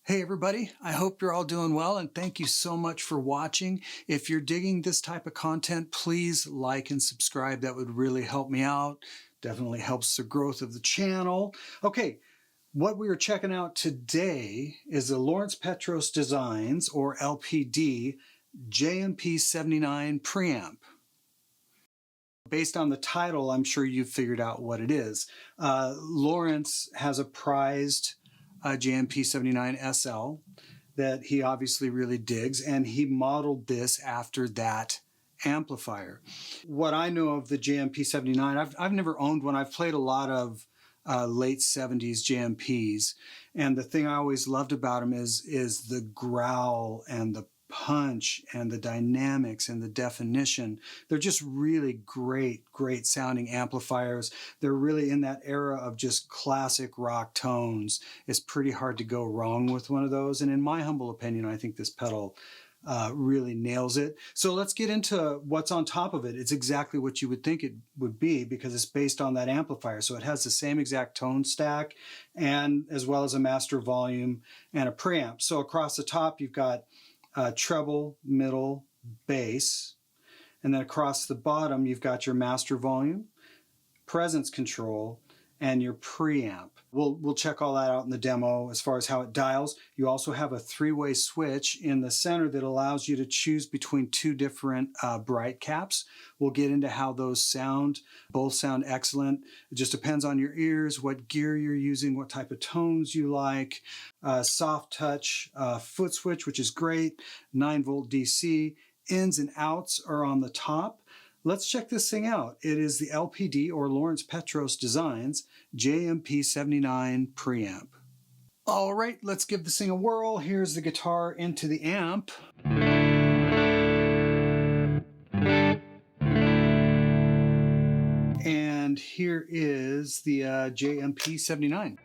Hey everybody, I hope you're all doing well and thank you so much for watching. If you're digging this type of content, please like and subscribe. That would really help me out. Definitely helps the growth of the channel. Okay, what we are checking out today is the Lawrence Petros Designs, or LPD JMP79 Preamp. Based on the title, I'm sure you've figured out what it is. Lawrence has a prized JMP79 SL that he obviously really digs, and he modeled this after that amplifier. What I know of the JMP79, I've never owned one. I've played a lot of late 70s JMPs, and the thing I always loved about them is the growl and the punch and the dynamics and the definition. They're just really great sounding amplifiers. They're really in that era of just classic rock tones. It's pretty hard to go wrong with one of those, and in my humble opinion, I think this pedal really nails it. So let's get into what's on top of it. It's exactly what you would think it would be because it's based on that amplifier. So it has the same exact tone stack, and as well as a master volume and a preamp. So across the top, you've got treble, middle, bass, and then across the bottom you've got your master volume, presence control, and your preamp. We'll check all that out in the demo as far as how it dials. You also have a three-way switch in the center that allows you to choose between two different bright caps. We'll get into how those sound. Both sound excellent. It just depends on your ears, what gear you're using, what type of tones you like. Soft touch foot switch, which is great. 9-volt DC. Ins and outs are on the top. Let's check this thing out. It is the LPD, or Lawrence Petros Designs, JMP79 Preamp. All right, let's give this thing a whirl. Here's the guitar into the amp. And here is the JMP79.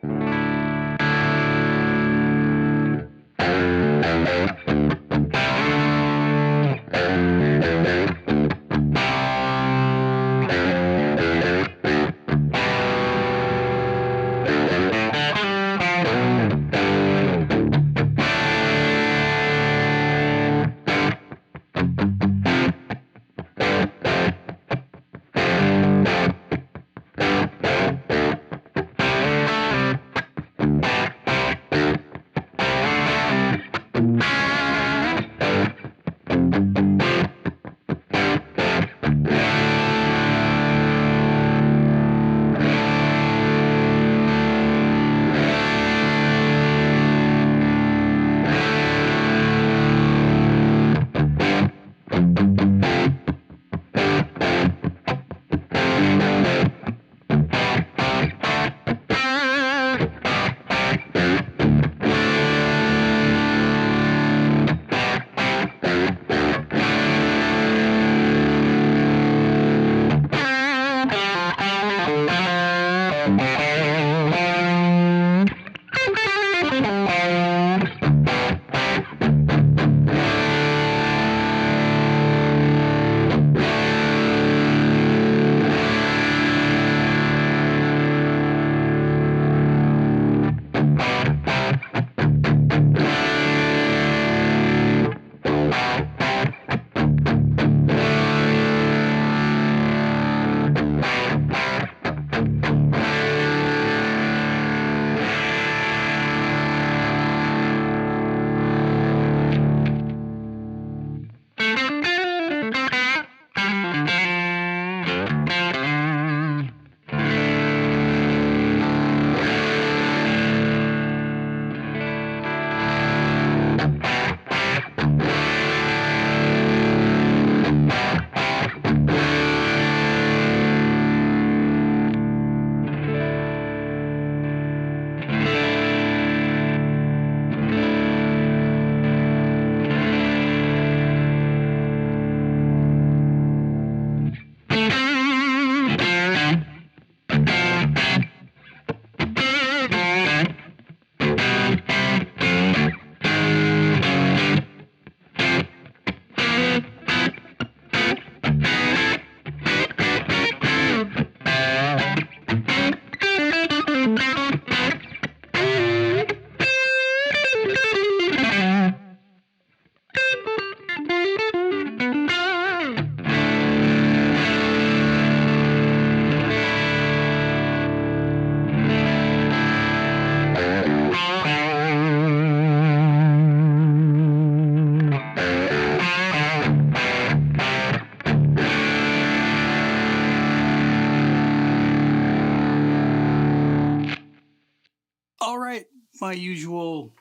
my usual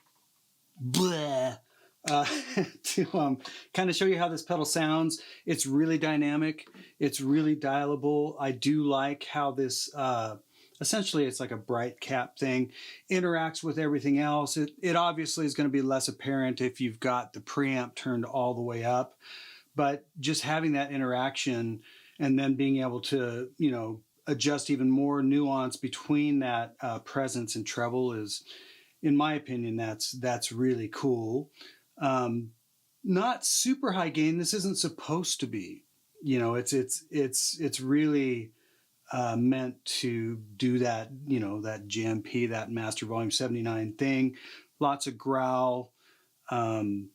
bleh to kind of show you how this pedal sounds. It's really dynamic. It's really dialable. I do like how this, essentially it's like a bright cap thing, interacts with everything else. It obviously is going to be less apparent if you've got the preamp turned all the way up, but just having that interaction and then being able to, you know, adjust even more nuance between that presence and treble is, in my opinion, that's really cool. Not super high gain. This isn't supposed to be. You know, it's really meant to do that. You know, that JMP, that Master Volume 79 thing. Lots of growl, and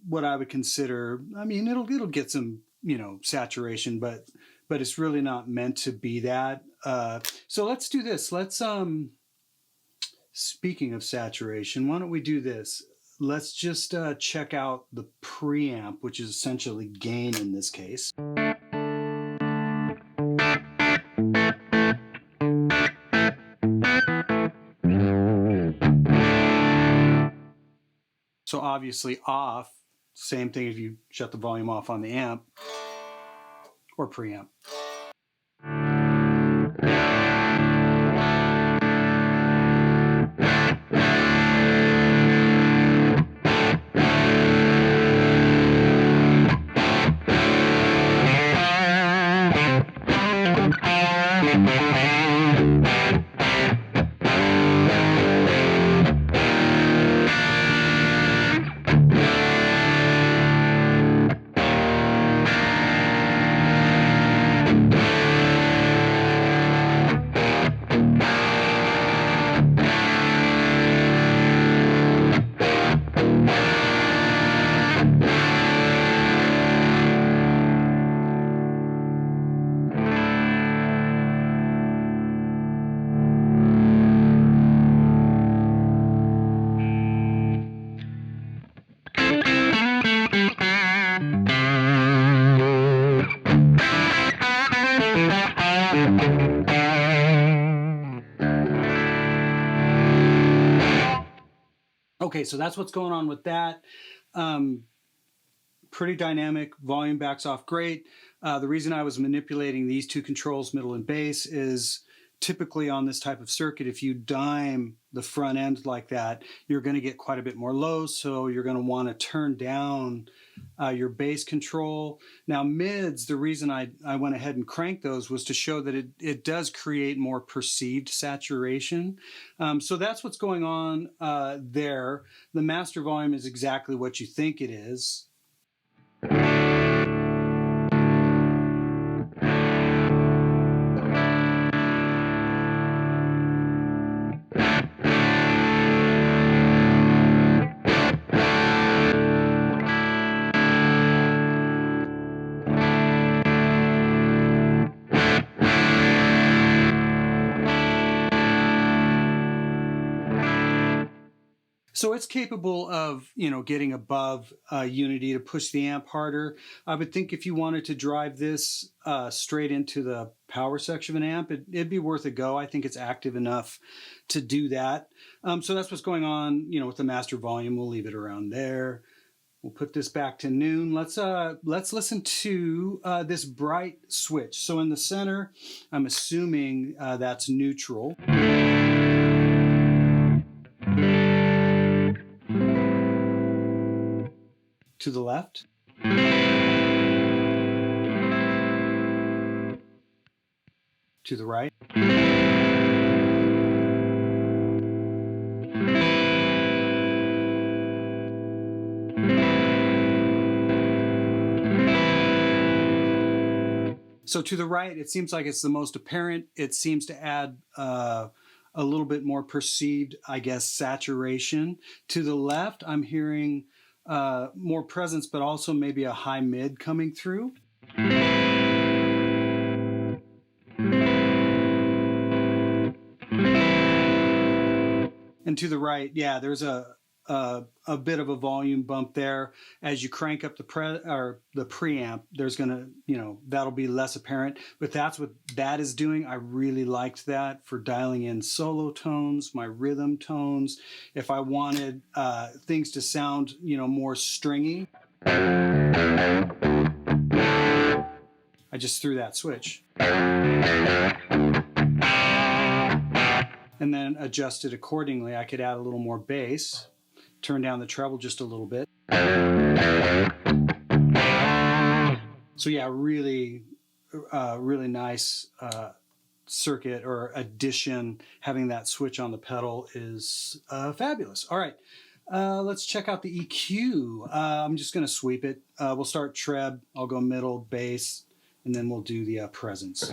what I would consider. I mean, it'll get some, you know, saturation, but it's really not meant to be that. So let's do this. Let's speaking of saturation, why don't we do this? Let's just check out the preamp, which is essentially gain in this case. So obviously off, same thing if you shut the volume off on the amp or preamp. Okay, so that's what's going on with that. Pretty dynamic, volume backs off great. The reason I was manipulating these two controls, middle and bass, is typically on this type of circuit, if you dime the front end like that, you're going to get quite a bit more low, so you're going to want to turn down your bass control. Now mids, the reason I went ahead and cranked those was to show that it does create more perceived saturation. So that's what's going on there. The master volume is exactly what you think it is. So it's capable of, you know, getting above unity to push the amp harder. I would think if you wanted to drive this straight into the power section of an amp, it'd be worth a go. I think it's active enough to do that. So that's what's going on, you know, with the master volume. We'll leave it around there. We'll put this back to noon. Let's listen to this bright switch. So in the center, I'm assuming that's neutral. To the left. To the right. So to the right, it seems like it's the most apparent. It seems to add a little bit more perceived, I guess, saturation. To the left, I'm hearing more presence, but also maybe a high mid coming through. And to the right, yeah, there's a a bit of a volume bump there. As you crank up the preamp, there's gonna, that'll be less apparent, but that's what that is doing. I really liked that for dialing in solo tones, my rhythm tones. If I wanted things to sound, more stringy, I just threw that switch. And then adjust it accordingly. I could add a little more bass, turn down the treble just a little bit. So yeah, really, really nice circuit or addition. Having that switch on the pedal is fabulous. All right, let's check out the EQ. I'm just going to sweep it. We'll start treb. I'll go middle, bass, and then we'll do the presence.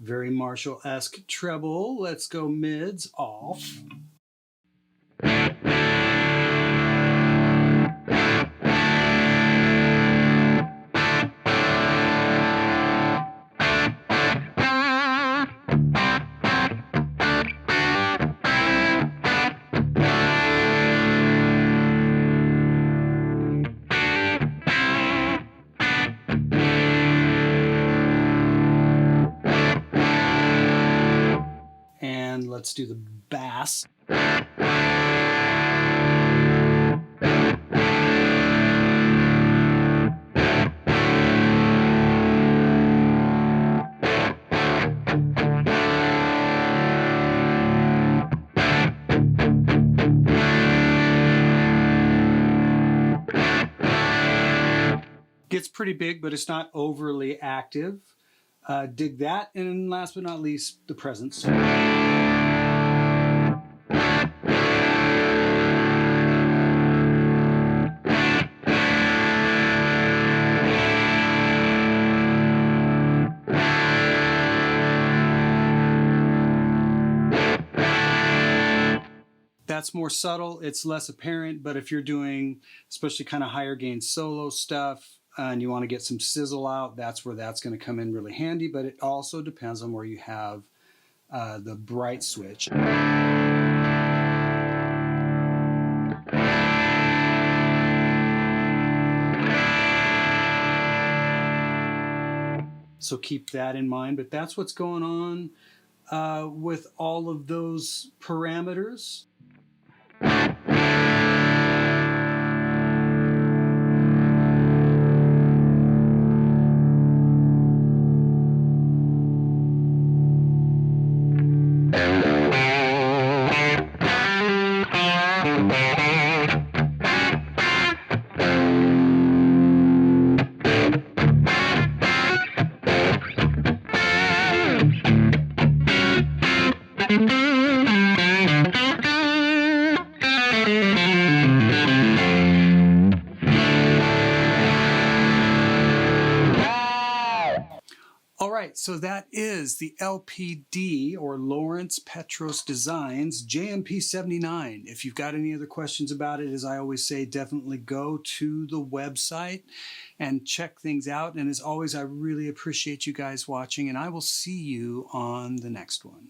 Very Marshall-esque treble. Let's go mids off. And let's do the bass. Gets pretty big, but it's not overly active. Dig that. And last but not least, the presence. That's more subtle, it's less apparent, but if you're doing especially kind of higher gain solo stuff and you want to get some sizzle out, that's where that's going to come in really handy, but it also depends on where you have the bright switch. So keep that in mind, but that's what's going on with all of those parameters. All right, so that is the LPD, or Lawrence Petros Designs, JMP79. If you've got any other questions about it, as I always say, definitely go to the website and check things out. And as always, I really appreciate you guys watching, and I will see you on the next one.